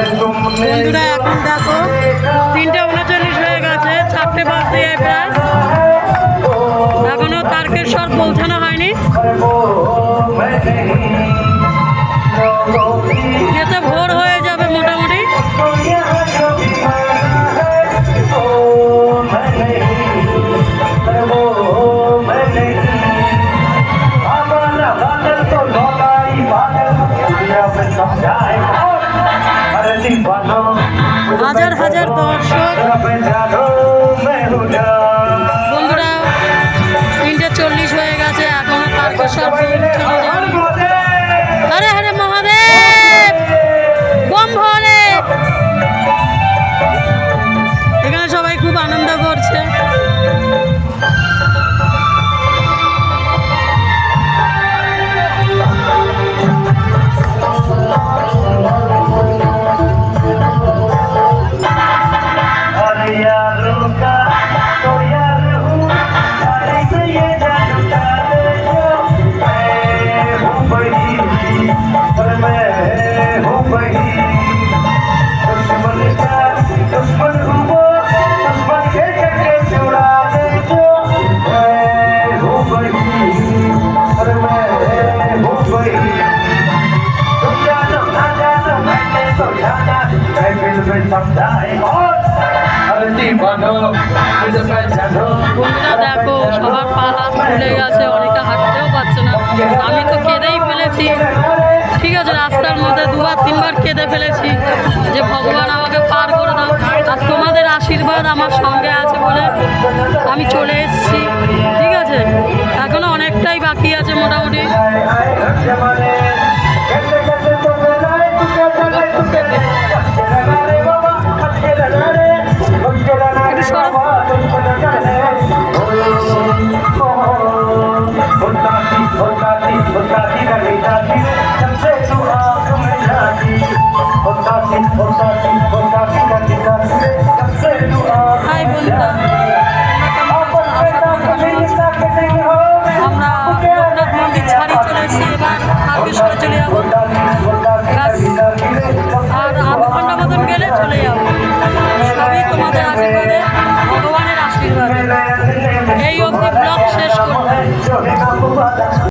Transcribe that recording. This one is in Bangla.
বন্ধুরা এখন দেখো 3:39 হয়ে গেছে, 4টে বাজতে প্রায়, এখনো তারকেশ্বর পৌঁছানো হয়নি। যেতে ভোর হয়ে যাবে মোটামুটি। হাজার হাজার দর্শক। বন্ধুরা 3:40 হয়ে গেছে, এখনো তারকেশ্বর পৌঁছানো যায়নি। হরে হরে মহাদেব, বম ভরে। এখানে সবাই খুব আনন্দ করছে। বন্ধুরা দেখো সবার পা হাত ফুলে গেছে, অনেকে হাঁটতেও পারছে না। আমি তো কেঁদেই ফেলেছি, ঠিক আছে, রাস্তার মধ্যে 2-3বার কেঁদে ফেলেছি যে ভগবান আমাকে পার করে দাও। আর তোমাদের আশীর্বাদ আমার সঙ্গে আছে বলে আমি চলে এসেছি, ঠিক আছে। এখনো অনেকটাই বাকি আছে মোটামুটি। আমরা লোকনাথ মন্দির ছাড়িয়ে চলে এসেছি, এবার তারকেশ্বরে চলে যাবো। আর আধ ঘন্টা মতন গেলে চলে যাবো। সবই তোমাদের আশীর্বাদে।